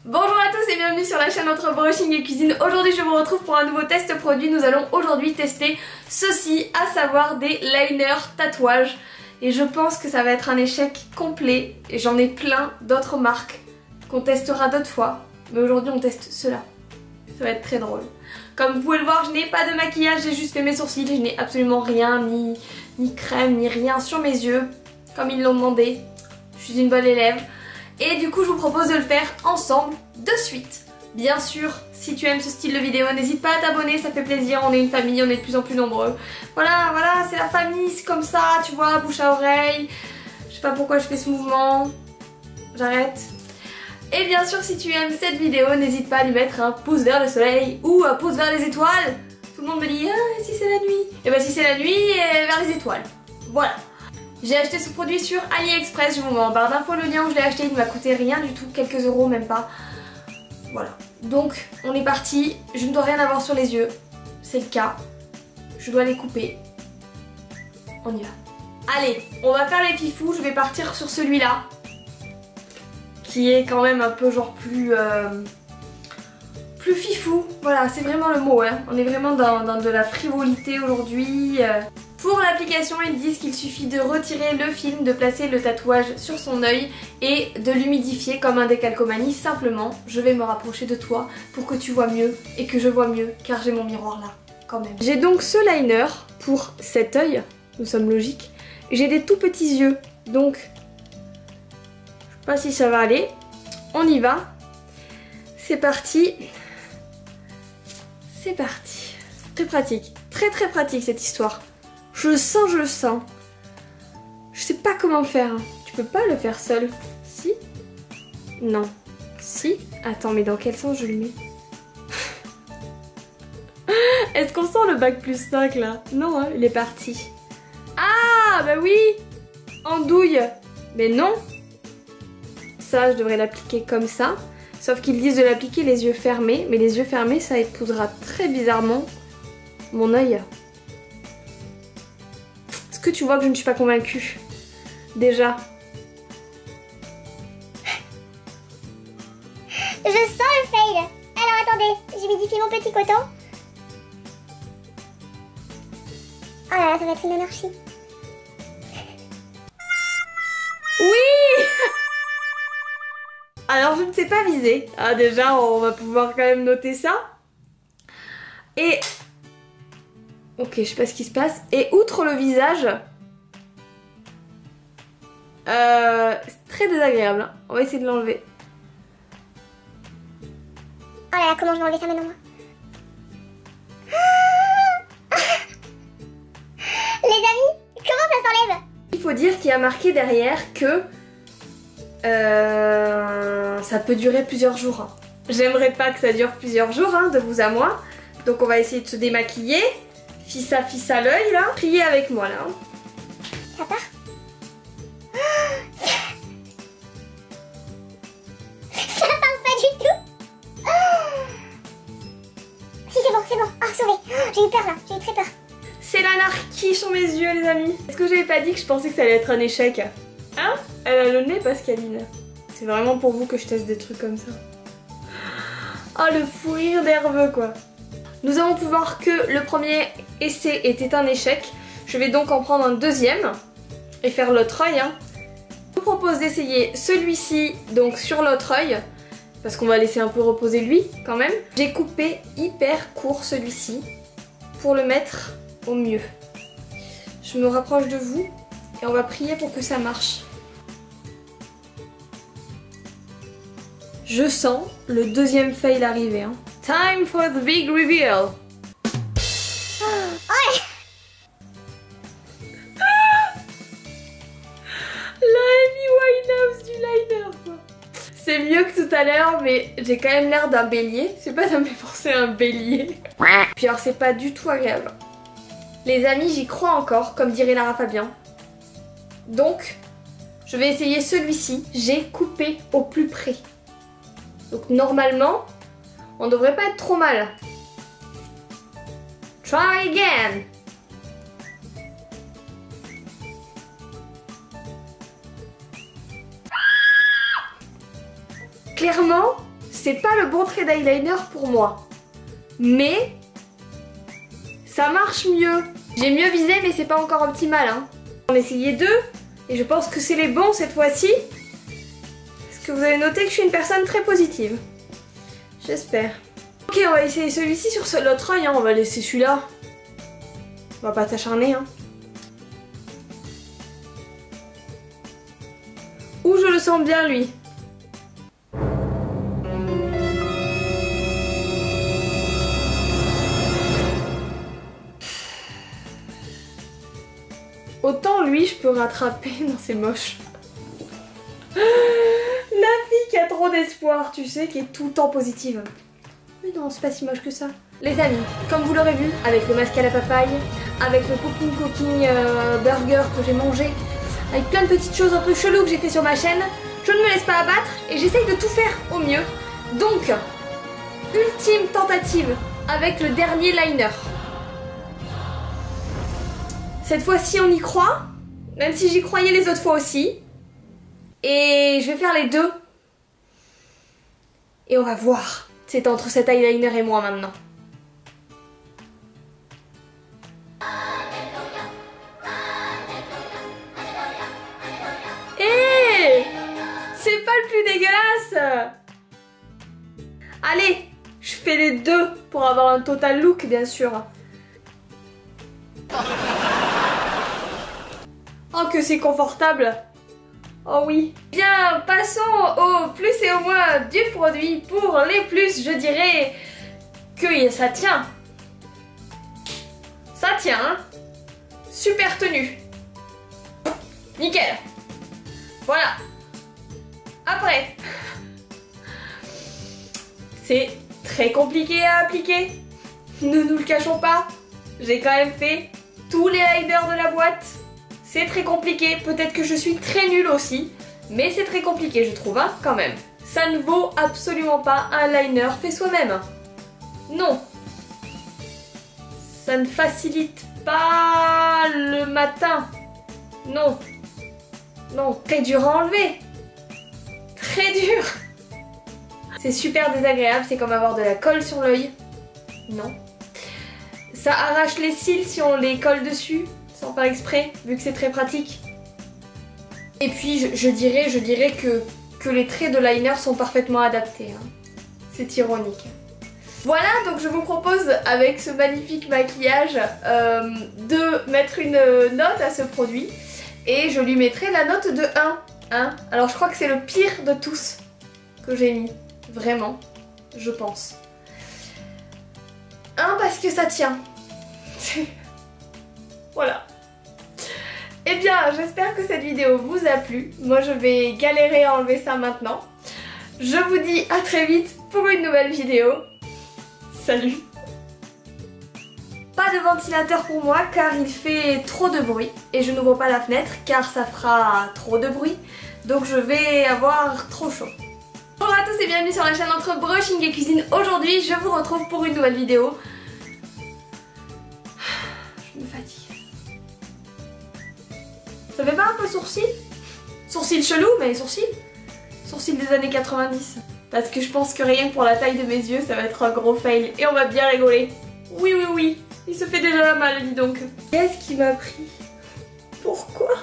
Bonjour à tous et bienvenue sur la chaîne Entre Brushing et Cuisine. Aujourd'hui je vous retrouve pour un nouveau test produit. Nous allons aujourd'hui tester ceci, à savoir des liners tatouages. Et je pense que ça va être un échec complet. Et j'en ai plein d'autres marques qu'on testera d'autres fois. Mais aujourd'hui on teste cela. Ça va être très drôle. Comme vous pouvez le voir, je n'ai pas de maquillage, j'ai juste fait mes sourcils. Je n'ai absolument rien, ni crème, ni rien sur mes yeux. Comme ils l'ont demandé. Je suis une bonne élève. Et du coup je vous propose de le faire ensemble de suite. Bien sûr, si tu aimes ce style de vidéo, n'hésite pas à t'abonner, ça fait plaisir, on est une famille, on est de plus en plus nombreux. Voilà, c'est la famille, c'est comme ça, tu vois, bouche à oreille. Je sais pas pourquoi je fais ce mouvement. J'arrête. Et bien sûr, si tu aimes cette vidéo, n'hésite pas à lui mettre un pouce vers le soleil ou un pouce vers les étoiles. Tout le monde me dit, ah, si c'est la nuit. Et bah si c'est la nuit, vers les étoiles. Voilà. J'ai acheté ce produit sur AliExpress, je vous mets en barre d'infos le lien où je l'ai acheté, il ne m'a coûté rien du tout, quelques euros même pas. Voilà, donc on est parti, je ne dois rien avoir sur les yeux, c'est le cas, je dois les couper, on y va. Allez, on va faire les fifous, je vais partir sur celui-là, qui est quand même un peu genre plus fifou, voilà c'est vraiment le mot, hein. On est vraiment dans de la frivolité aujourd'hui. Pour l'application, ils disent qu'il suffit de retirer le film, de placer le tatouage sur son œil et de l'humidifier comme un décalcomanie. Simplement, je vais me rapprocher de toi pour que tu vois mieux et que je vois mieux car j'ai mon miroir là quand même. J'ai donc ce liner pour cet œil, nous sommes logiques. J'ai des tout petits yeux, donc je sais pas si ça va aller. On y va. C'est parti. C'est parti. Très pratique, très pratique cette histoire. Je le sens, je le sens. Je sais pas comment faire. Tu peux pas le faire seul. Si? Non. Si? Attends, mais dans quel sens je le mets? Est-ce qu'on sent le bac plus 5 là? Non, hein, il est parti. Ah, bah oui! Andouille. Mais non. Ça, je devrais l'appliquer comme ça. Sauf qu'ils disent de l'appliquer les yeux fermés. Mais les yeux fermés, ça épousera très bizarrement mon œil. Est-ce que tu vois que je ne suis pas convaincue? Déjà. Je sens le fail. Alors attendez, j'humidifie mon petit coton. Oh là là, ça va être une anarchie. Oui. Alors je ne sais pas viser. Ah déjà, on va pouvoir quand même noter ça. Et... ok, je sais pas ce qui se passe. Et outre le visage... c'est très désagréable. Hein. On va essayer de l'enlever. Oh là là, comment je vais enlever ça maintenant moi? Les amis, comment ça s'enlève? Il faut dire qu'il y a marqué derrière que... ça peut durer plusieurs jours. Hein. J'aimerais pas que ça dure plusieurs jours, hein, de vous à moi. Donc on va essayer de se démaquiller. Fissa l'œil là. Priez avec moi là. Hein. Ça part? Ça part pas du tout. Si c'est bon. Ah, sauvé. J'ai eu peur là, j'ai eu très peur. C'est l'anarchie sur mes yeux les amis. Est-ce que j'avais pas dit que je pensais que ça allait être un échec? Hein? Elle a le nez Pascaline. C'est vraiment pour vous que je teste des trucs comme ça. Oh le fou rire nerveux quoi. Nous avons pu voir que le premier essai était un échec. Je vais donc en prendre un deuxième et faire l'autre œil. Hein. Je vous propose d'essayer celui-ci donc sur l'autre œil parce qu'on va laisser un peu reposer lui quand même. J'ai coupé hyper court celui-ci pour le mettre au mieux. Je me rapproche de vous et on va prier pour que ça marche. Je sens le deuxième fail arriver. Hein. Time for the big reveal. La Amy Winehouse du liner quoi. C'est mieux que tout à l'heure mais j'ai quand même l'air d'un bélier. Je sais pas, ça me fait penser à un bélier. Puis alors c'est pas du tout agréable. Les amis, j'y crois encore, comme dirait Lara Fabian. Donc, je vais essayer celui-ci. J'ai coupé au plus près. Donc normalement, on devrait pas être trop mal. Try again. Clairement, c'est pas le bon trait d'eyeliner pour moi. Mais ça marche mieux. J'ai mieux visé mais c'est pas encore optimal. Hein. On a essayé deux et je pense que c'est les bons cette fois-ci. Est-ce que vous avez noté que je suis une personne très positive? J'espère. Ok, on va essayer celui-ci sur l'autre œil. Hein. On va laisser celui-là. On va pas s'acharner. Hein. Où je le sens bien lui. Autant lui je peux rattraper. Non, c'est moche. La fille qui a trop d'espoir, tu sais, qui est tout le temps positive. Mais non, c'est pas si moche que ça. Les amis, comme vous l'aurez vu, avec le masque à la papaye, avec le cooking burger que j'ai mangé, avec plein de petites choses un peu cheloues que j'ai fait sur ma chaîne, je ne me laisse pas abattre et j'essaye de tout faire au mieux. Donc, ultime tentative avec le dernier liner. Cette fois-ci on y croit, même si j'y croyais les autres fois aussi. Et je vais faire les deux. Et on va voir. C'est entre cet eyeliner et moi maintenant. Hé, c'est pas le plus dégueulasse. Allez, je fais les deux pour avoir un total look bien sûr. Oh que c'est confortable. Oh oui. Bien, passons au plus et au moins du produit. Pour les plus, je dirais que ça tient. Ça tient, hein. Super tenue. Nickel. Voilà. Après. C'est très compliqué à appliquer. Ne nous le cachons pas. J'ai quand même fait tous les liners de la boîte. C'est très compliqué, peut-être que je suis très nulle aussi, mais c'est très compliqué je trouve, hein, quand même. Ça ne vaut absolument pas un liner fait soi-même. Non. Ça ne facilite pas le matin. Non. Non, très dur à enlever. Très dur. C'est super désagréable, c'est comme avoir de la colle sur l'œil. Non. Ça arrache les cils si on les colle dessus. Sans faire exprès, vu que c'est très pratique. Et puis je dirais que les traits de liner sont parfaitement adaptés. Hein. C'est ironique. Voilà, donc je vous propose avec ce magnifique maquillage de mettre une note à ce produit. Et je lui mettrai la note de 1. Hein. Alors je crois que c'est le pire de tous que j'ai mis. Vraiment, je pense. 1 parce que ça tient. Voilà. Eh bien, j'espère que cette vidéo vous a plu. Moi, je vais galérer à enlever ça maintenant. Je vous dis à très vite pour une nouvelle vidéo. Salut! Pas de ventilateur pour moi car il fait trop de bruit. Et je n'ouvre pas la fenêtre car ça fera trop de bruit. Donc je vais avoir trop chaud. Bonjour à tous et bienvenue sur la chaîne Entre Brushing et Cuisine. Aujourd'hui, je vous retrouve pour une nouvelle vidéo. Je me fatigue. Ça fait pas un peu sourcil? Sourcil chelou, mais sourcil. Sourcil des années 90. Parce que je pense que rien que pour la taille de mes yeux, ça va être un gros fail. Et on va bien rigoler. Oui, oui, oui. Il se fait déjà mal, dis donc. Qu'est-ce qui m'a pris? Pourquoi?